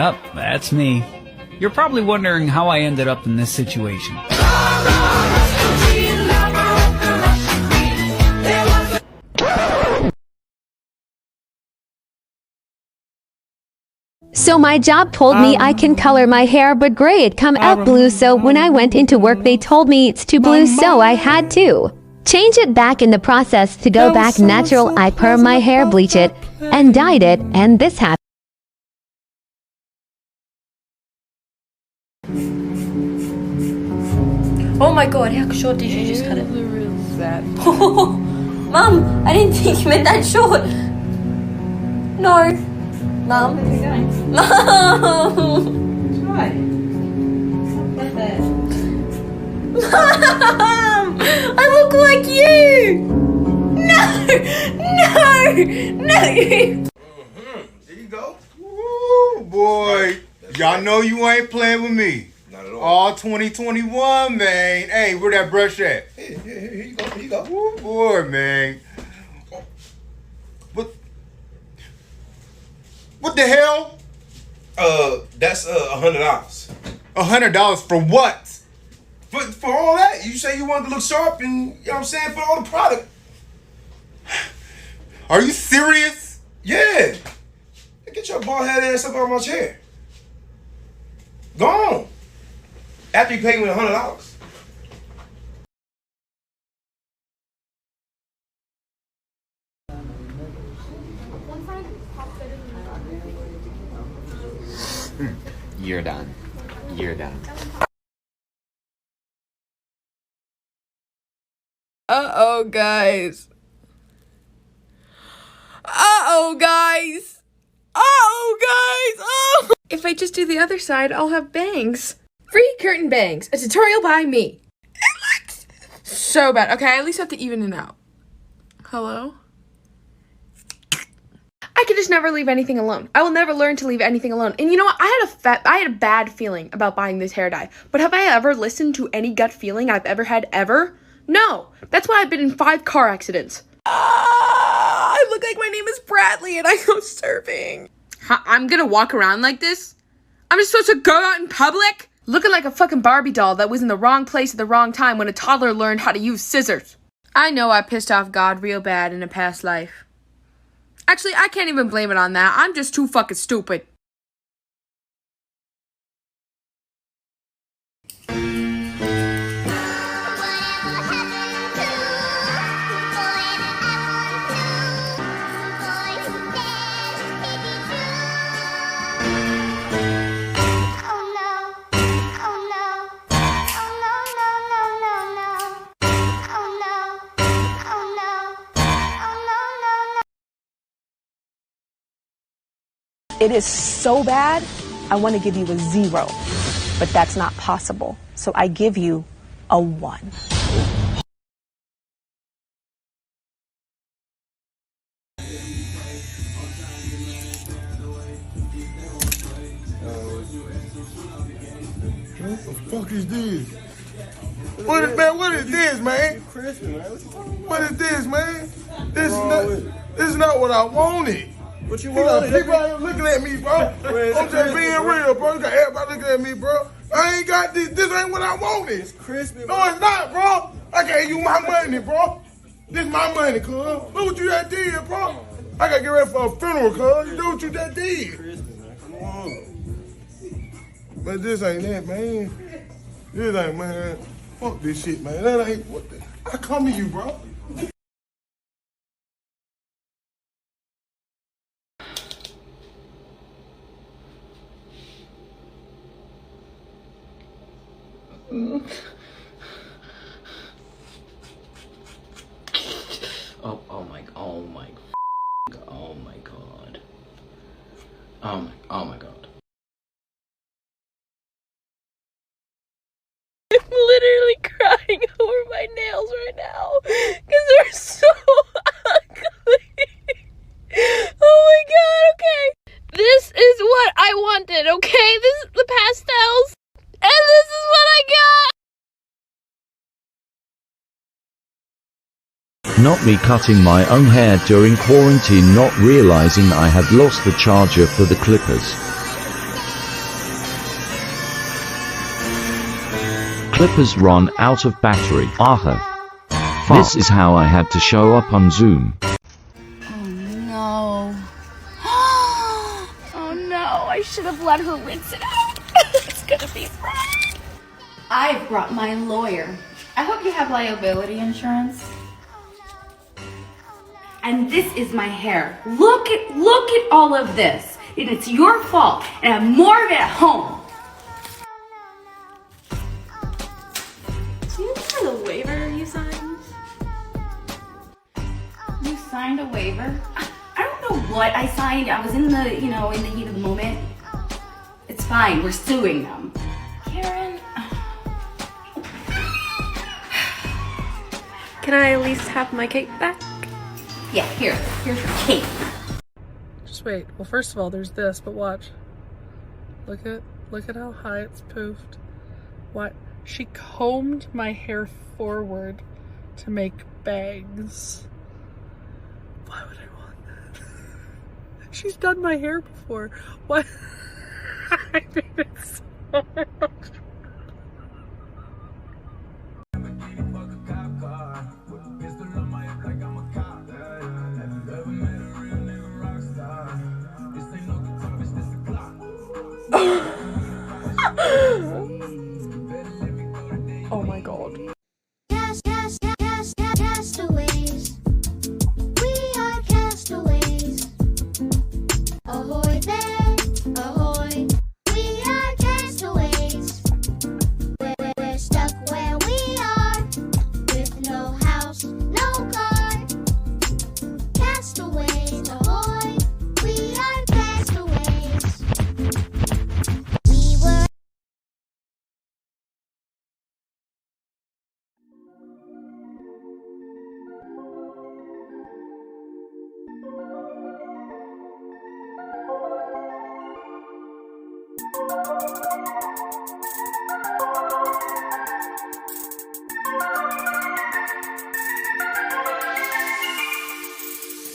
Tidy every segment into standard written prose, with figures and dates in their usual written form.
Oh, that's me. You're probably wondering how I ended up in this situation. So my job told me I can color my hair, but gray it come out blue, so when I went into work they told me it's too blue, so I had to change it back in the process to go back natural. I perm my hair, bleach it, and dyed it, and this happened. Oh my god, how short did you just cut it? That. Mum, I didn't think you meant that short. No. Mum. Mum. Try. Like that. Mum! I look like you! No! No! No! There you go. Woo, boy. Y'all know you ain't playing with me. Not at all. All 2021, man. Hey, where that brush at? Here you go. Here you go. Woo, boy, man. What the hell? That's $100. $100 for what? For all that, you say you wanted to look sharp, and you know what I'm saying, for all the product. Are you serious? Yeah. Get your bald head ass up on my chair. Go on. After you pay me $100. You're done. You're done. Uh-oh, guys. Uh-oh, guys. Uh-oh, guys. Oh! If I just do the other side, I'll have bangs. Free curtain bangs. A tutorial by me. It looks so bad. Okay, I at least have to even it out. Hello? I could just never leave anything alone. I will never learn to leave anything alone. And you know what? I had a bad feeling about buying this hair dye. But have I ever listened to any gut feeling I've ever had ever? No. That's why I've been in 5 car accidents. I look like my name is Bradley and I go surfing. I'm gonna walk around like this? I'm just supposed to go out in public? Looking like a fucking Barbie doll that was in the wrong place at the wrong time when a toddler learned how to use scissors. I know I pissed off God real bad in a past life. Actually, I can't even blame it on that. I'm just too fucking stupid. It is so bad, I want to give you a 0, but that's not possible. So I give you a 1. What the fuck is this? What is this, man? What is this, man? This is not what I wanted. What you People out here looking at me, bro. I'm just being real, bro. You got everybody looking at me, bro. I ain't got this. This ain't what I wanted. It's crispy. No, it's not, bro. I gave you my money, bro. This my money, cuz. Look what you just did, bro. I gotta get ready for a funeral, cuz. You do what you just did. Come on. But this ain't that, man. This ain't, man. Fuck this shit, man. That ain't what the... I come to you, bro. Oh my god. Oh my god. I'm literally crying over my nails right now because they're so ugly. Oh my god, okay. This is what I wanted, okay? This is the pastels, and this is what I got. Not me cutting my own hair during quarantine, not realizing I had lost the charger for the clippers. Clippers run out of battery. Aha. This is how I had to show up on Zoom. No. Oh no, I should have let her rinse it out. It's gonna be fine. I brought my lawyer. I hope you have liability insurance. And this is my hair. Look at all of this. And it's your fault. And I have more of it at home. Do you remember the waiver you signed? You signed a waiver? I don't know what I signed. I was in the, in the heat of the moment. It's fine. We're suing them. Karen. Can I at least have my cake back? Yeah, here's your cake. Just wait. Well, first of all, there's this, but watch. Look at how high it's poofed. What? She combed my hair forward to make bangs. Why would I want that? She's done my hair before. What? I think it's so much. Oh my god. Castaways. We are castaways. Ahoy there, ahoy. We are castaways. We're stuck where we are, with no house, no car. Castaways, ahoy. We are castaways. We were.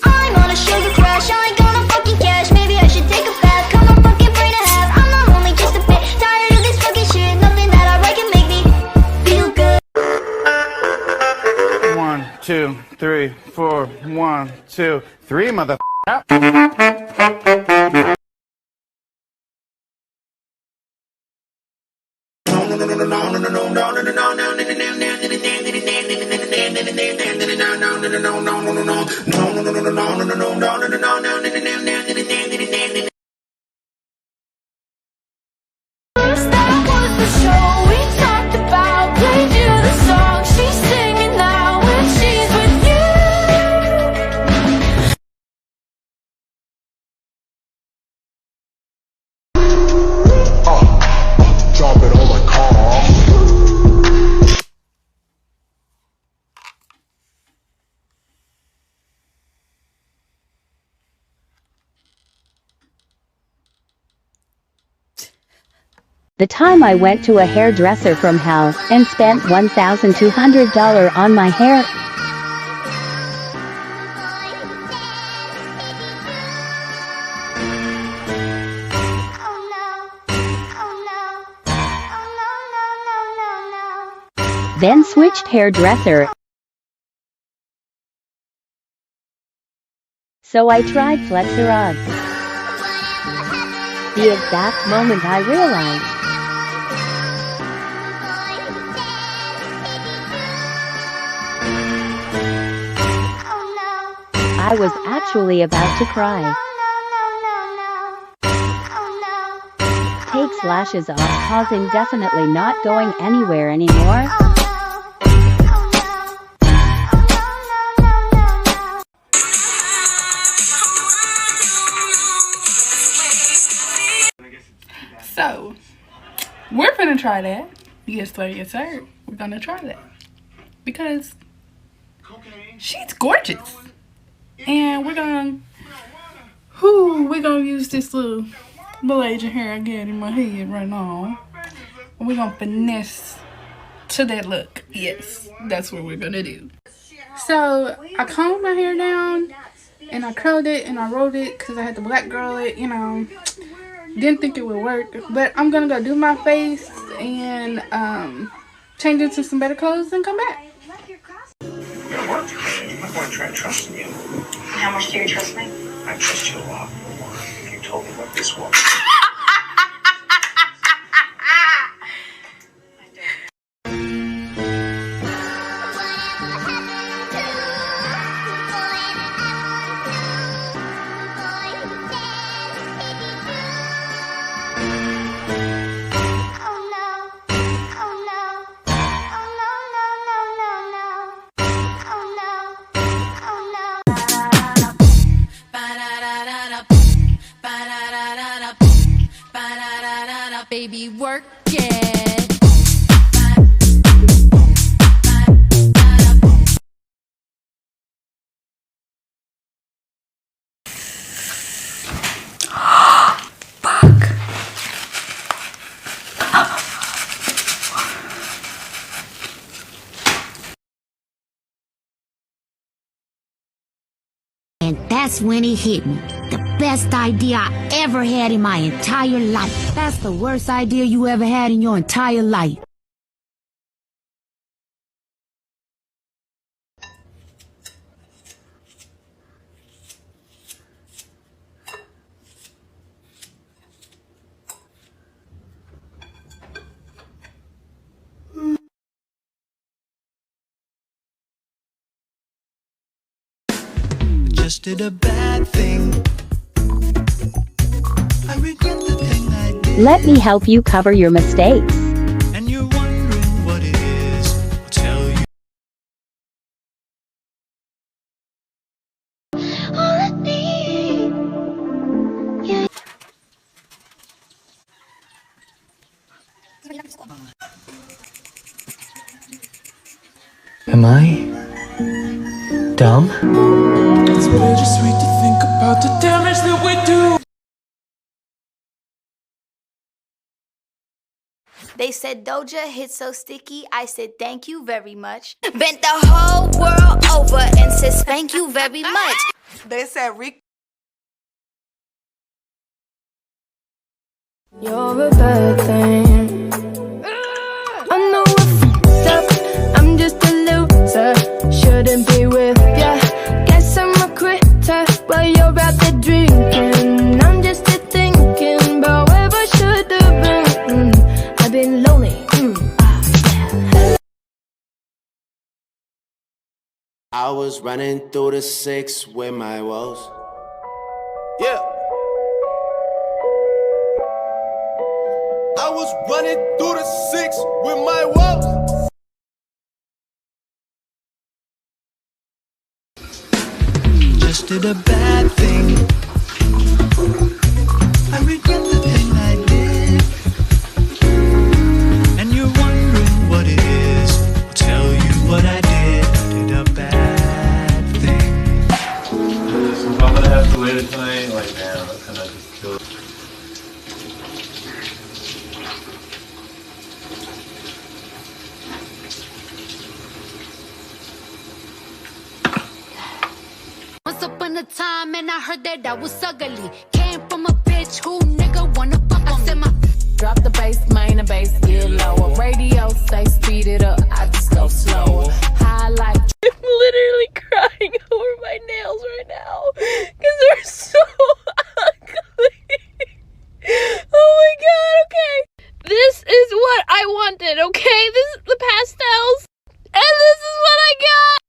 I'm on a sugar crash, I ain't gonna fucking cash. Maybe I should take a bath, cut my fucking brain in half. I'm not only just a bit tired of this fucking shit. Nothing that I write can make me feel good. 1, 2, 3, 4. 1, 2, 3, mother. That was the show we talked about. Played you the song she's singing now when she's with you. Drop it on my car. The time I went to a hairdresser from hell and spent $1,200 on my hair. Oh no, oh no, oh no, no, no, no, no. Then switched hairdresser. So I tried Flexer Odds. The exact moment I realized I was actually about to cry. Takes lashes off, causing definitely not going anywhere anymore. So, we're gonna try that. Yes, sir, yes, sir. We're gonna try that. Because she's gorgeous. And we're gonna use this little Malaysian hair I got in my head right now. And we're gonna finesse to that look. Yes, that's what we're gonna do. So, I combed my hair down and I curled it and I rolled it because I had to black girl it, you know. Didn't think it would work, but I'm gonna go do my face and change into some better clothes, and come back. You're gonna work for me. You might want to try trusting you. How much do you trust me? I trust you a lot more if you told me what this was. Baby, work it. And that's when it hit me. The best idea I ever had in my entire life. That's the worst idea you ever had in your entire life. Just did a bad thing. I regret the thing I did. Let me help you cover your mistakes. And you're wondering what it is. I'll tell you. All I need. Yeah. Am I dumb? It's bittersweet to think about the damage that we do. They said Doja hits so sticky, I said thank you very much. Bent the whole world over and said thank you very much. They said Rick. You're a bad thing. I know I fucked up. I'm just a loser. Shouldn't be with ya. Guess I'm a quitter while you're out there drinking. I'm just here thinking about where I should have been. I've been lonely. I was running through the 6 with my woes. Yeah. I was running through the 6 with my woes. Just did a bad thing. I regret the thing I did. And you're wondering what it is. I'll tell you what I did. I did a bad thing. So if I'm gonna have to wait tonight, like, man, that's gonna just kill it. Once upon a time, and I heard that I was ugly. Came from a bitch who nigga wanna fuck on me. Drop the bass, main and bass, get lower. Radio say speed it up, I just go slower. Highlight. I'm literally crying over my nails right now because they're so ugly. Oh my god, okay. This is what I wanted, okay? This is the pastels, and this is what I got.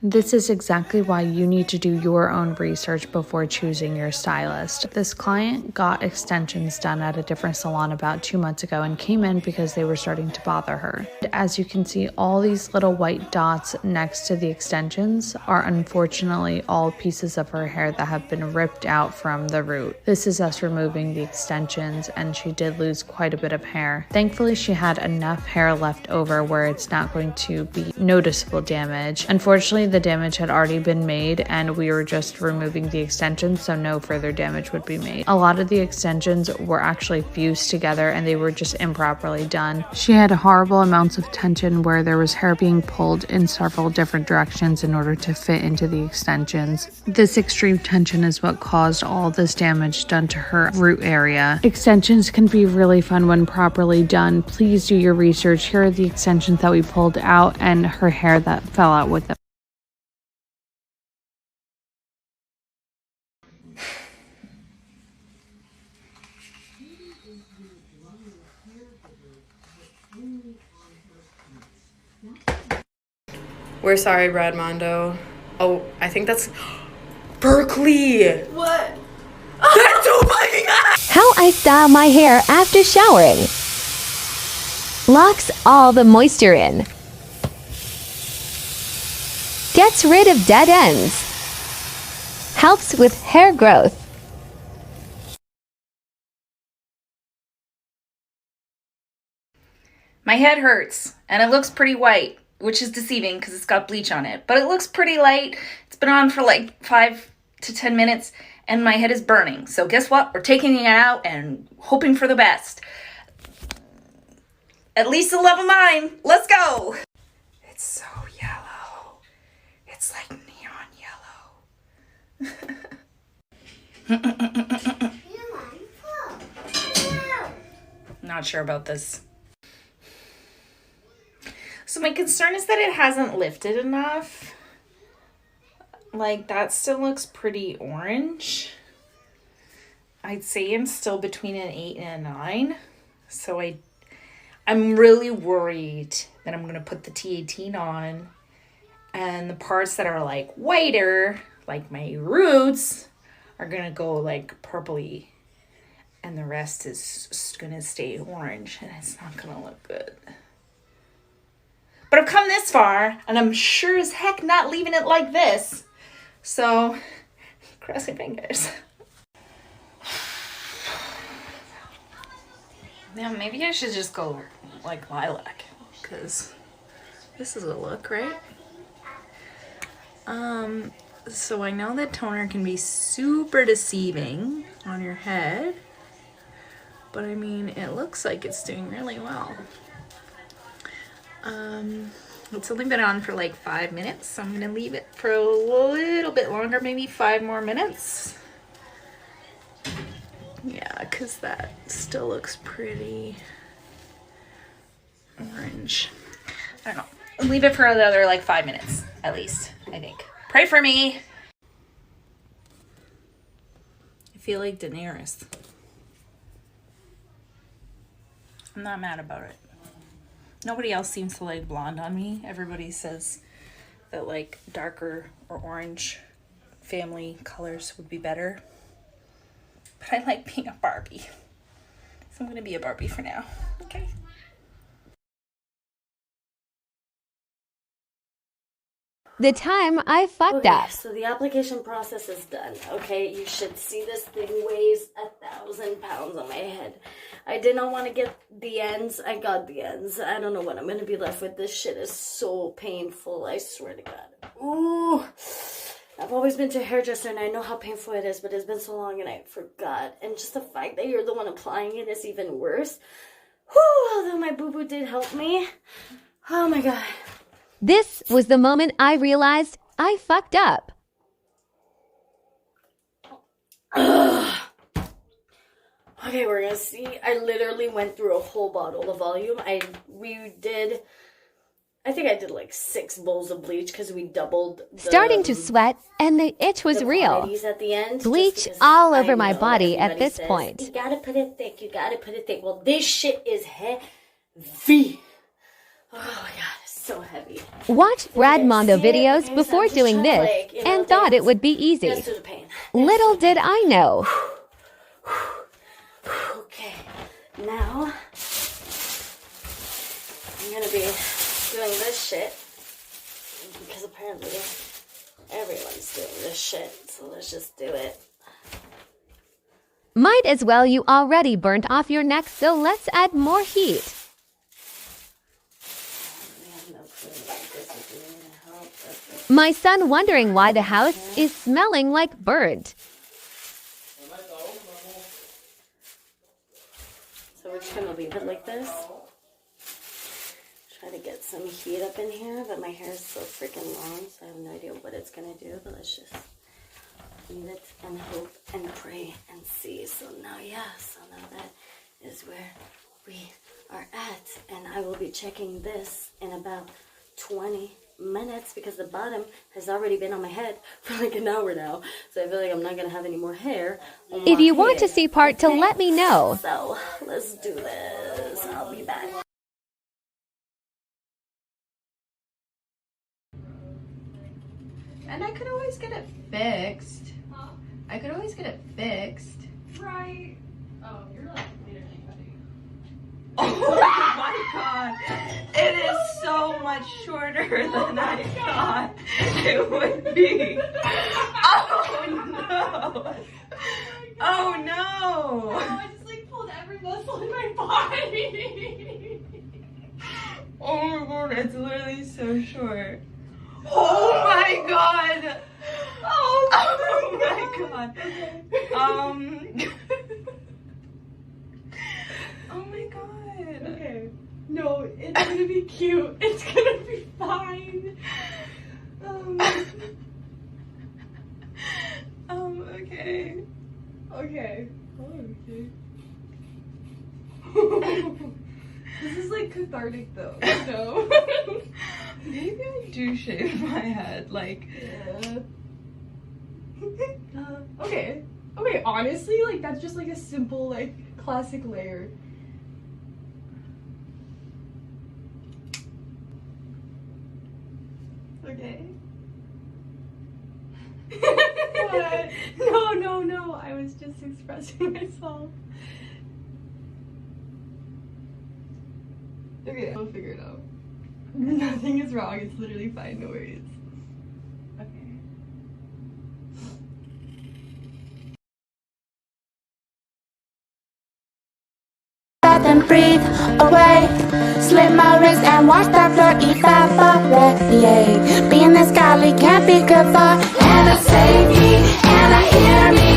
This is exactly why you need to do your own research before choosing your stylist. This client got extensions done at a different salon about 2 months ago and came in because they were starting to bother her. As you can see, all these little white dots next to the extensions are unfortunately all pieces of her hair that have been ripped out from the root. This is us removing the extensions, and she did lose quite a bit of hair. Thankfully, she had enough hair left over where it's not going to be noticeable damage. Unfortunately, the the damage had already been made and we were just removing the extensions so no further damage would be made. A lot of the extensions were actually fused together and they were just improperly done. She had horrible amounts of tension where there was hair being pulled in several different directions in order to fit into the extensions. This extreme tension is what caused all this damage done to her root area. Extensions can be really fun when properly done. Please do your research. Here are the extensions that we pulled out and her hair that fell out with them. We're sorry, Bradmondo. Oh, I think that's Berkeley. What? That's so fucking How I style my hair after showering. Locks all the moisture in. Gets rid of dead ends. Helps with hair growth. My head hurts, and it looks pretty white, which is deceiving because it's got bleach on it. But it looks pretty light. It's been on for like 5 to 10 minutes, and my head is burning. So guess what? We're taking it out and hoping for the best. At least the love of mine. Let's go. It's so yellow. It's like neon yellow. Not sure about this. So my concern is that it hasn't lifted enough. Like, that still looks pretty orange. I'd say I'm still between an 8 and a 9. So I'm really worried that I'm going to put the T18 on and the parts that are like whiter, like my roots, are going to go like purpley and the rest is going to stay orange and it's not going to look good. But I've come this far and I'm sure as heck not leaving it like this. So, cross your fingers. Yeah, maybe I should just go like lilac, because this is a look, right? So I know that toner can be super deceiving on your head, but I mean, it looks like it's doing really well. It's only been on for like 5 minutes, so I'm gonna leave it for a little bit longer, maybe 5 more minutes. Yeah, because that still looks pretty orange. I don't know. I'll leave it for another like 5 minutes, at least, I think. Pray for me. I feel like Daenerys. I'm not mad about it. Nobody else seems to like blonde on me. Everybody says that like darker or orange family colors would be better. But I like being a Barbie. So I'm gonna be a Barbie for now. Okay. The time I fucked up. So the application process is done. Okay, you should see this thing weighs 1,000 pounds on my head. I did not want to get the ends. I got the ends. I don't know what I'm gonna be left with. This shit is so painful. I swear to God. Ooh. I've always been to a hairdresser and I know how painful it is, but it's been so long and I forgot. And just the fact that you're the one applying it is even worse. Whew, although my boo-boo did help me. Oh my God. This was the moment I realized I fucked up. Okay, we're gonna see. I literally went through a whole bottle of volume. I think I did like 6 bowls of bleach because we doubled the, Starting to sweat and the itch was real. At the end, Bleach all over my body at this point. You gotta put it thick. You gotta put it thick. Well, this shit is heavy. Oh my God, it's so heavy. Watched Bradmondo videos before doing this and thought it would be easy. Little did I know. Okay, now I'm gonna be doing this shit because apparently everyone's doing this shit, so let's just do it. Might as well, you already burnt off your neck, so let's add more heat. We have no clue about this is really gonna help, but My son wondering why the house is smelling like burnt. So we're just gonna leave it like this. Try to get some heat up in here, but my hair is so freaking long, so I have no idea what it's gonna do, but let's just leave it and hope and pray and see. So now, so now that is where we are at, and I will be checking this in about 20 minutes because the bottom has already been on my head for like an hour now, so I feel like I'm not gonna have any more hair on If my you want to head, see part 2, let me know. So let's do this. I'll be back. And I could always get it fixed. I could always get it fixed. Right. Oh, you're like literally cutting. Oh my god. It is so much shorter than I thought it would be. Oh no. Oh no. Oh, I just like pulled every muscle in my body. Oh my god, it's literally so short. Oh my god! Oh my god! Oh my god! Okay. No, it's gonna be cute. It's gonna be fine. Okay. Okay. Oh, okay. This is like cathartic though, so. Maybe I do shave my head, like. Yeah. Okay. Okay, honestly, like that's just like a simple, like, classic layer. Okay. What? No. I was just expressing myself. Okay, I'll figure it out. Nothing is wrong. It's literally fine. No worries. Okay. Then breathe away. Slit my wrist and watch that blood evaporate. Being this godly can't be good for Anna, save me, Anna, hear me.